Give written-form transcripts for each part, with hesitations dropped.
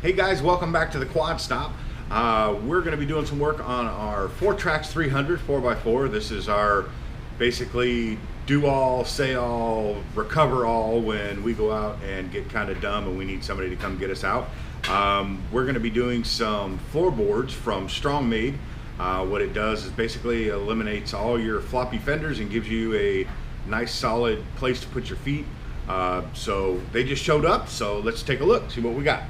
Hey guys, welcome back to the Quad Stop. We're going to be doing some work on our Fourtrax300 4x4. This is our basically do all, say all, recover all when we go out and get kind of dumb and we need somebody to come get us out. We're going to be doing some floorboards from StrongMade. What it does is basically eliminates all your floppy fenders and gives you a nice solid place to put your feet. So they just showed up, so let's take a look, see what we got.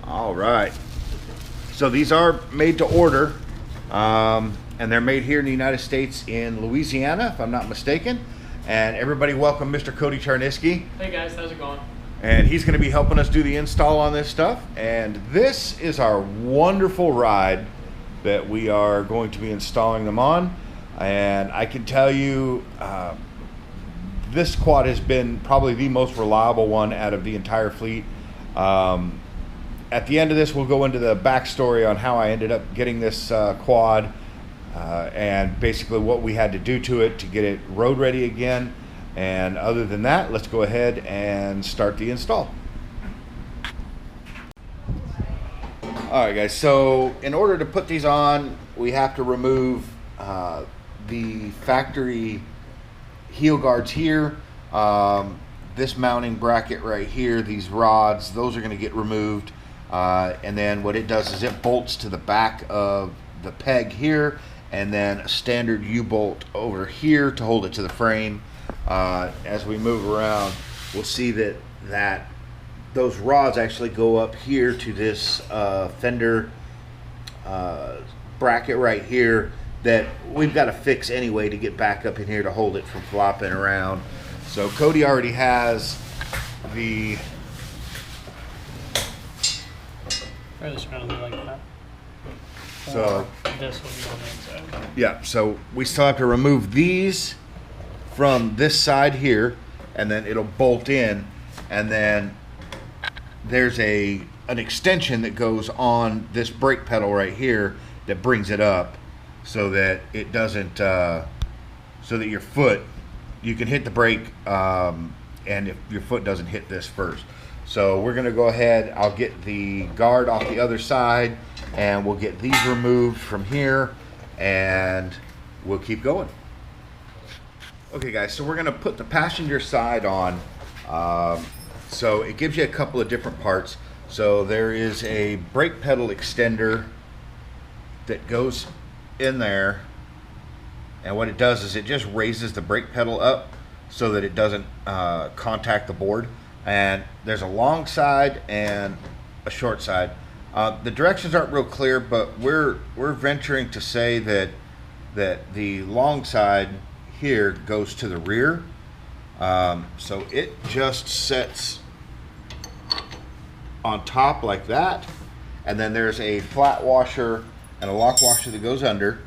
All right, so these are made to order, and they're made here in the United States in Louisiana, if I'm not mistaken. And everybody welcome Mr. Cody Charniski. Hey guys, how's it going? And he's going to be helping us do the install on this stuff. And this is our wonderful ride that we are going to be installing them on. And I can tell you, this quad has been probably the most reliable one out of the entire fleet. At the end of this, we'll go into the backstory on how I ended up getting this quad and basically what we had to do to it to get it road ready again. And other than that, let's go ahead and start the install. All right, guys, so in order to put these on, we have to remove the factory heel guards here. This mounting bracket right here, these rods, those are going to get removed. And then what it does is it bolts to the back of the peg here, and then a standard U-bolt over here to hold it to the frame. As we move around, we'll see that those rods actually go up here to this fender bracket right here that we've got to fix anyway to get back up in here to hold it from flopping around. So Cody already has the This around like that. So This will be on the inside. yeah, so we still have to remove these from this side here, and then it'll bolt in, and then there's an extension that goes on this brake pedal right here that brings it up so that it doesn't so that your foot, you can hit the brake and if your foot doesn't hit this first. So we're gonna go ahead, I'll get the guard off the other side and we'll get these removed from here and we'll keep going. Okay guys, so we're gonna put the passenger side on. So it gives you a couple of different parts. So there is a brake pedal extender that goes in there, and what it does is it just raises the brake pedal up so that it doesn't contact the board. And there's a long side and a short side. The directions aren't real clear, but we're venturing to say that the long side here goes to the rear. So it just sets on top like that, and then there's a flat washer and a lock washer that goes under.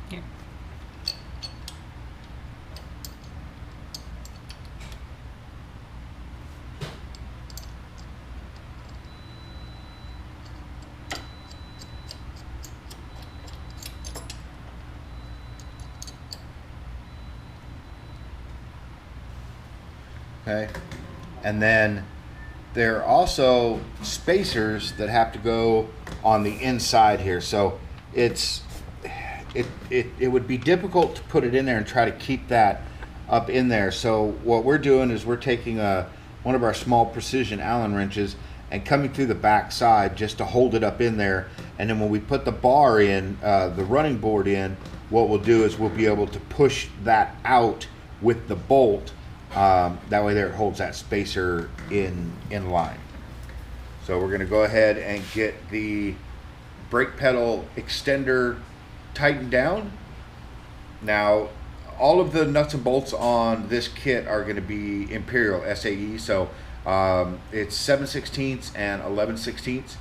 Here. Okay, and then there are also spacers that have to go on the inside here. So it would be difficult to put it in there and try to keep that up in there. So what we're doing is we're taking one of our small precision Allen wrenches and coming through the back side just to hold it up in there. And then when we put the bar in, the running board in, what we'll do is we'll be able to push that out with the bolt. That way there it holds that spacer in line. So we're going to go ahead and get the brake pedal extender tightened down. Now all of the nuts and bolts on this kit are going to be Imperial SAE, so it's 7/16 and 11/16.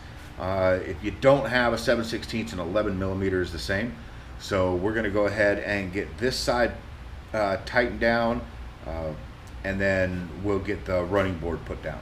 If you don't have a 7/16 and 11 millimeter is the same. So we're going to go ahead and get this side tightened down, and then we'll get the running board put down.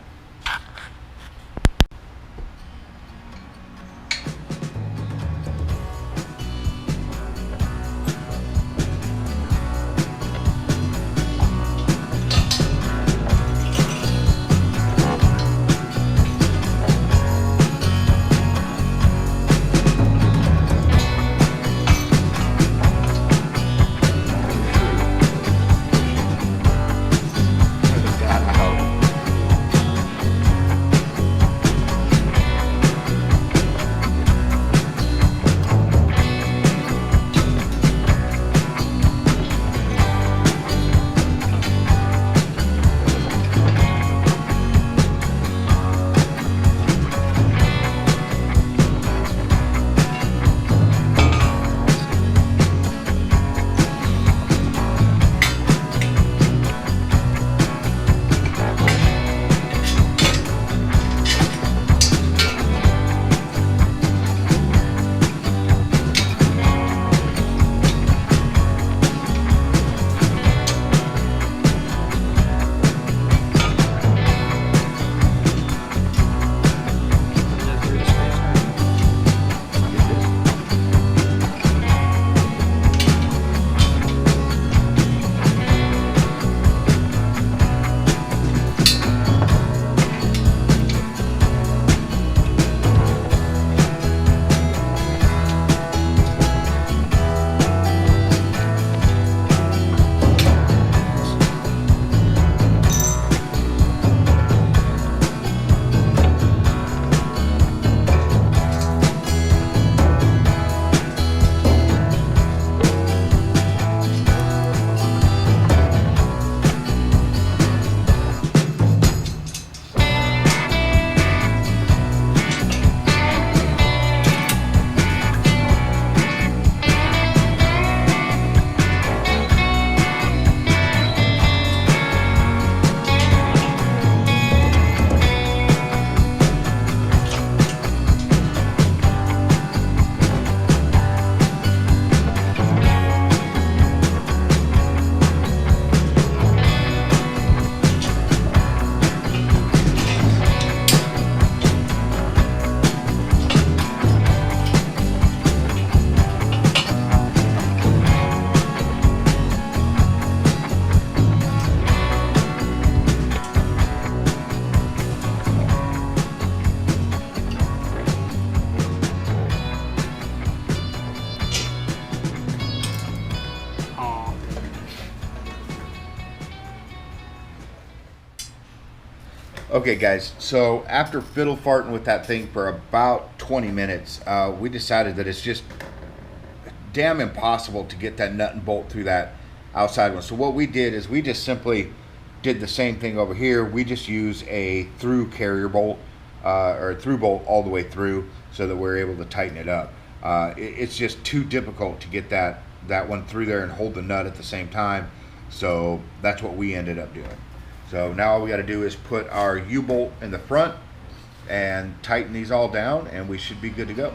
Okay, guys, so after fiddle farting with that thing for about 20 minutes, we decided that it's just damn impossible to get that nut and bolt through that outside one. So what we did is we just simply did the same thing over here. We just use a through carrier bolt or a through bolt all the way through so that we're able to tighten it up. It's just too difficult to get that one through there and hold the nut at the same time. So that's what we ended up doing. So now all we got to do is put our U-bolt in the front and tighten these all down, and we should be good to go.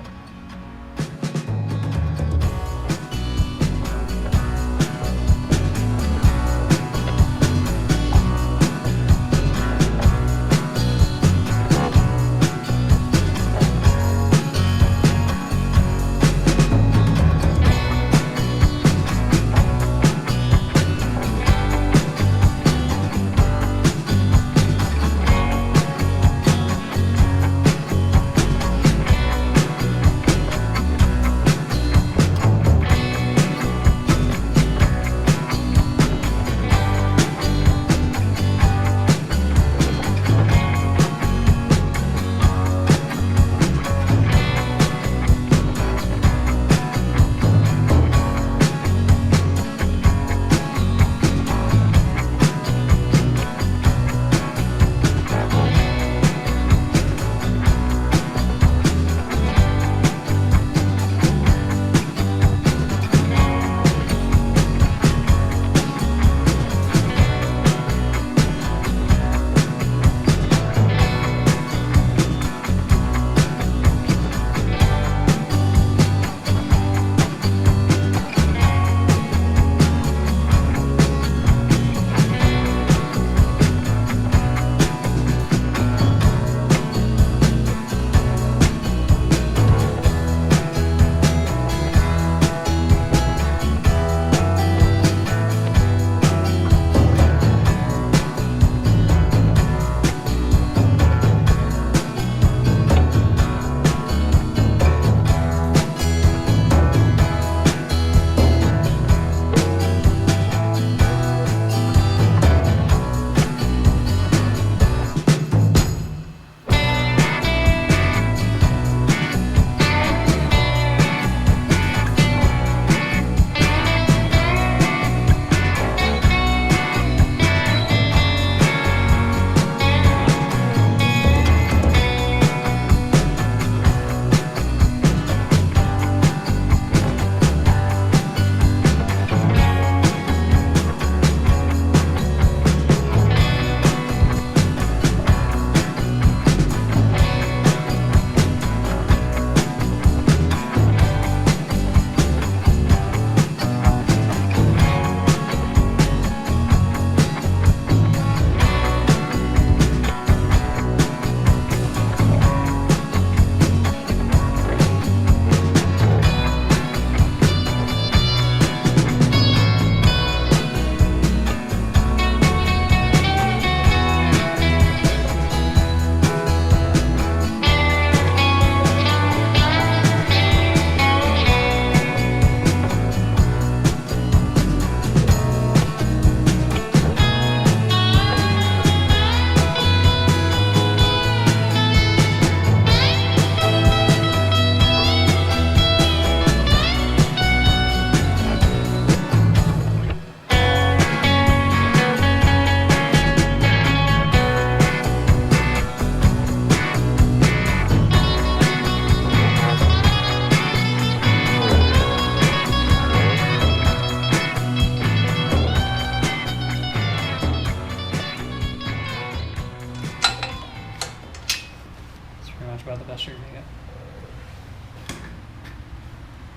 About the best you're gonna get.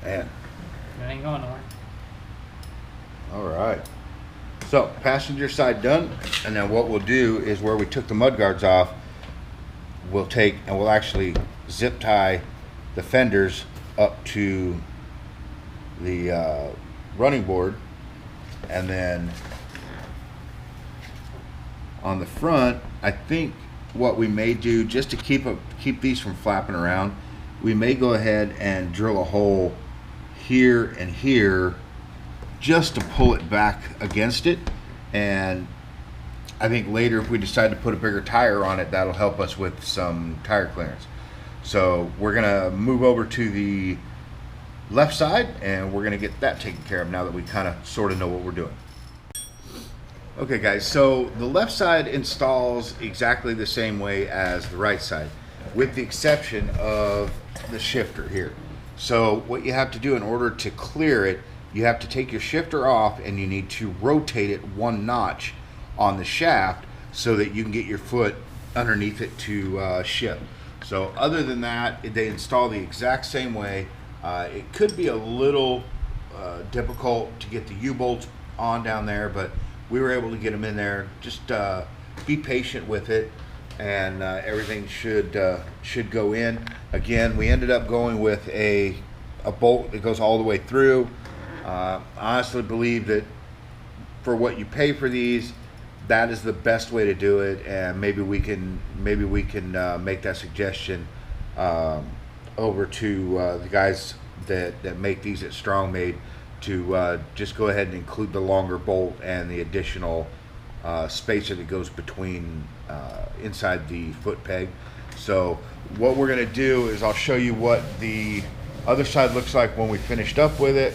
Man. It ain't going nowhere. All right. So passenger side done, and then what we'll do is where we took the mud guards off, we'll take and we'll actually zip tie the fenders up to the running board, and then on the front, I think what we may do just to keep these from flapping around, we may go ahead and drill a hole here and here just to pull it back against it, and I think later if we decide to put a bigger tire on it, that'll help us with some tire clearance. So we're gonna move over to the left side and we're gonna get that taken care of now that we kind of sort of know what we're doing. Okay guys, so the left side installs exactly the same way as the right side, with the exception of the shifter here. So what you have to do in order to clear it, you have to take your shifter off and you need to rotate it one notch on the shaft so that you can get your foot underneath it to ship. So other than that, they install the exact same way. It could be a little difficult to get the U-bolts on down there, but we were able to get them in there. Just be patient with it, and everything should go in. Again, we ended up going with a bolt that goes all the way through. I honestly believe that for what you pay for these, that is the best way to do it, and maybe we can make that suggestion over to the guys that make these at Strong Made to just go ahead and include the longer bolt and the additional spacer that goes between inside the foot peg. So what we're going to do is I'll show you what the other side looks like when we finished up with it.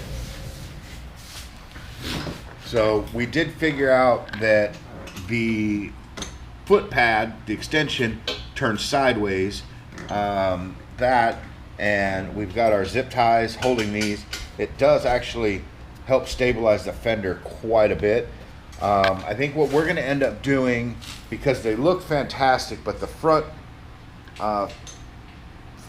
So we did figure out that the foot pad, the extension, turns sideways. And we've got our zip ties holding these. It does actually help stabilize the fender quite a bit. I think what we're going to end up doing, because they look fantastic, but the front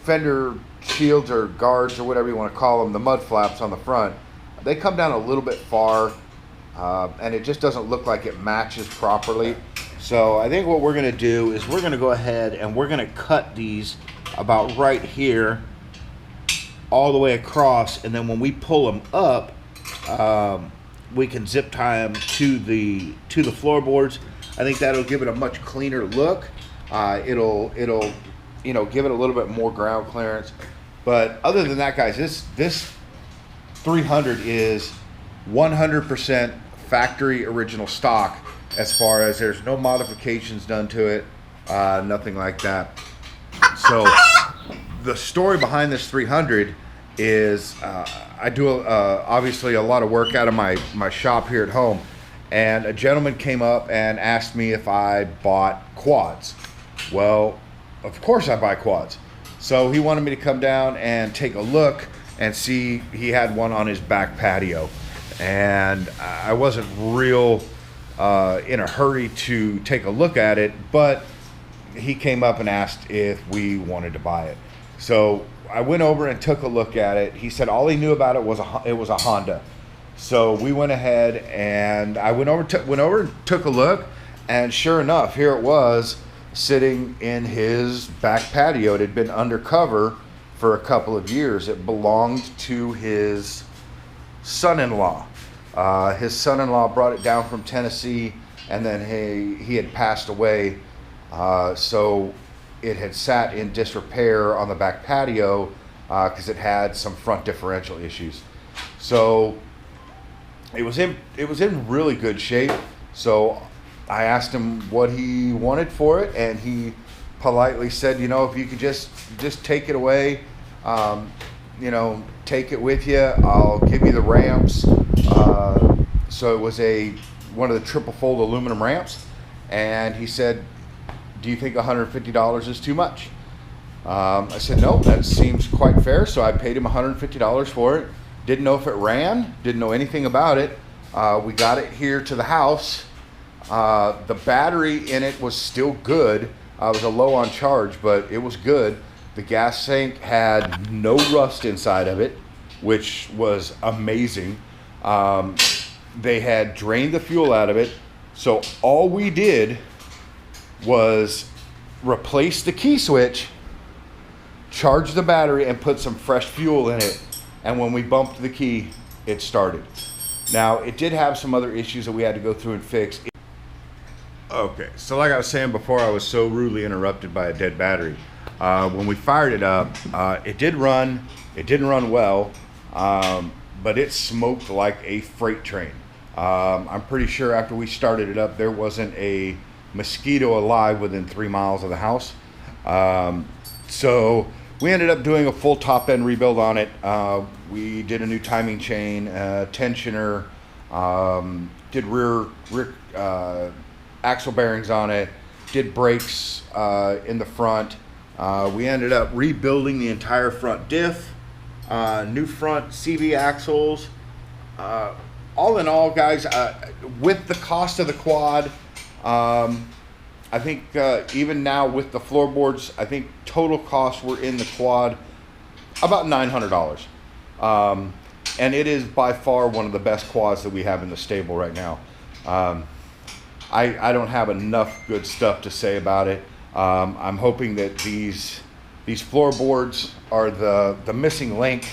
fender shields or guards or whatever you want to call them, the mud flaps on the front, they come down a little bit far, and it just doesn't look like it matches properly. So I think what we're going to do is we're going to go ahead and we're going to cut these about right here all the way across, and then when we pull them up, we can zip tie them to the floorboards. I think that'll give it a much cleaner look. It'll give it a little bit more ground clearance. But other than that, guys, this 300 is 100% factory original stock, as far as there's no modifications done to it, nothing like that. So the story behind this 300 is I do obviously a lot of work out of my shop here at home, and a gentleman came up and asked me if I bought quads. Well, of course I buy quads. So he wanted me to come down and take a look and see. He had one on his back patio, and I wasn't real in a hurry to take a look at it, but he came up and asked if we wanted to buy it. So I went over and took a look at it. He said all he knew about it was a Honda. So we went ahead and I went over and took a look, and sure enough, here it was sitting in his back patio. It had been undercover for a couple of years. It belonged to his son-in-law. His son-in-law brought it down from Tennessee, and then he had passed away. So it had sat in disrepair on the back patio because it had some front differential issues. So it was in really good shape. So I asked him what he wanted for it, and he politely said, if you could just take it away, take it with you. I'll give you the ramps. So it was one of the triple fold aluminum ramps, and he said, do you think $150 is too much? I said, no, that seems quite fair. So I paid him $150 for it. Didn't know if it ran, didn't know anything about it. We got it here to the house. The battery in it was still good. It was a low on charge, but it was good. The gas tank had no rust inside of it, which was amazing. They had drained the fuel out of it. So all we did was replace the key switch, charge the battery, and put some fresh fuel in it. And when we bumped the key, it started. Now, it did have some other issues that we had to go through and fix. Okay, so like I was saying before, I was so rudely interrupted by a dead battery. When we fired it up, it did run. It didn't run well, but it smoked like a freight train. I'm pretty sure after we started it up, there wasn't a mosquito alive within 3 miles of the house. So we ended up doing a full top end rebuild on it. We did a new timing chain, tensioner, did rear axle bearings on it, did brakes in the front. We ended up rebuilding the entire front diff, new front CV axles. All in all, guys, with the cost of the quad, I think even now with the floorboards, I think total costs were in the quad about $900. And it is by far one of the best quads that we have in the stable right now. I don't have enough good stuff to say about it. I'm hoping that these floorboards are the missing link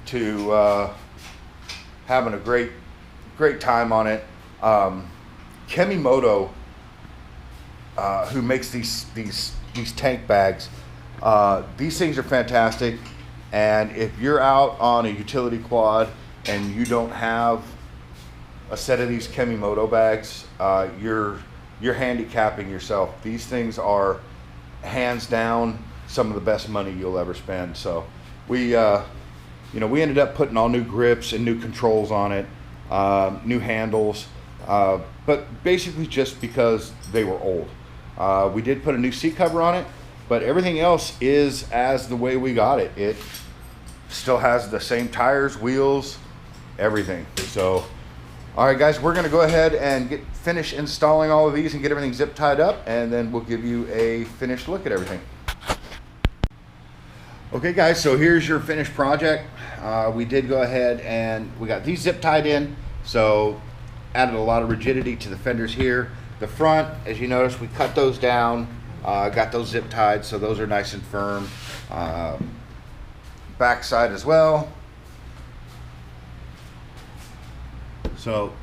to having a great time on it. Kemimoto, who makes these tank bags, these things are fantastic. And if you're out on a utility quad and you don't have a set of these Kemimoto bags, you're handicapping yourself. These things are hands down some of the best money you'll ever spend. So we ended up putting all new grips and new controls on it, new handles, but basically just because they were old. We did put a new seat cover on it, but everything else is as the way we got it. It still has the same tires, wheels, everything. So, all right, guys, we're gonna go ahead and finish installing all of these and get everything zip tied up, and then we'll give you a finished look at everything. Okay, guys, so here's your finished project. We did go ahead and we got these zip tied in, so added a lot of rigidity to the fenders here. The front, as you notice, we cut those down, got those zip tied, so those are nice and firm. Back side as well. So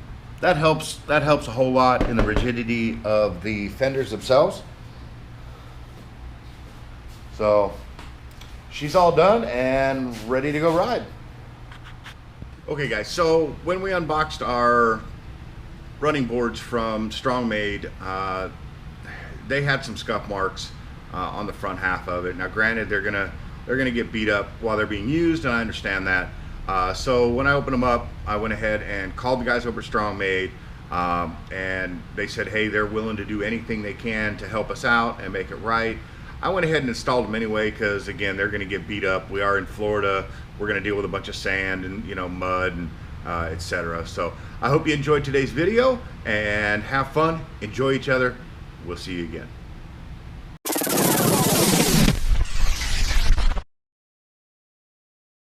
that helps a whole lot in the rigidity of the fenders themselves. So she's all done and ready to go ride. Okay, guys, so when we unboxed our running boards from StrongMade, they had some scuff marks on the front half of it. Now granted, they're gonna get beat up while they're being used, and I understand that. So when I opened them up, I went ahead and called the guys over at StrongMade, and they said, hey, they're willing to do anything they can to help us out and make it right. I went ahead and installed them anyway because, again, they're going to get beat up. We are in Florida. We're going to deal with a bunch of sand and mud and etc. So I hope you enjoyed today's video and have fun. Enjoy each other. We'll see you again.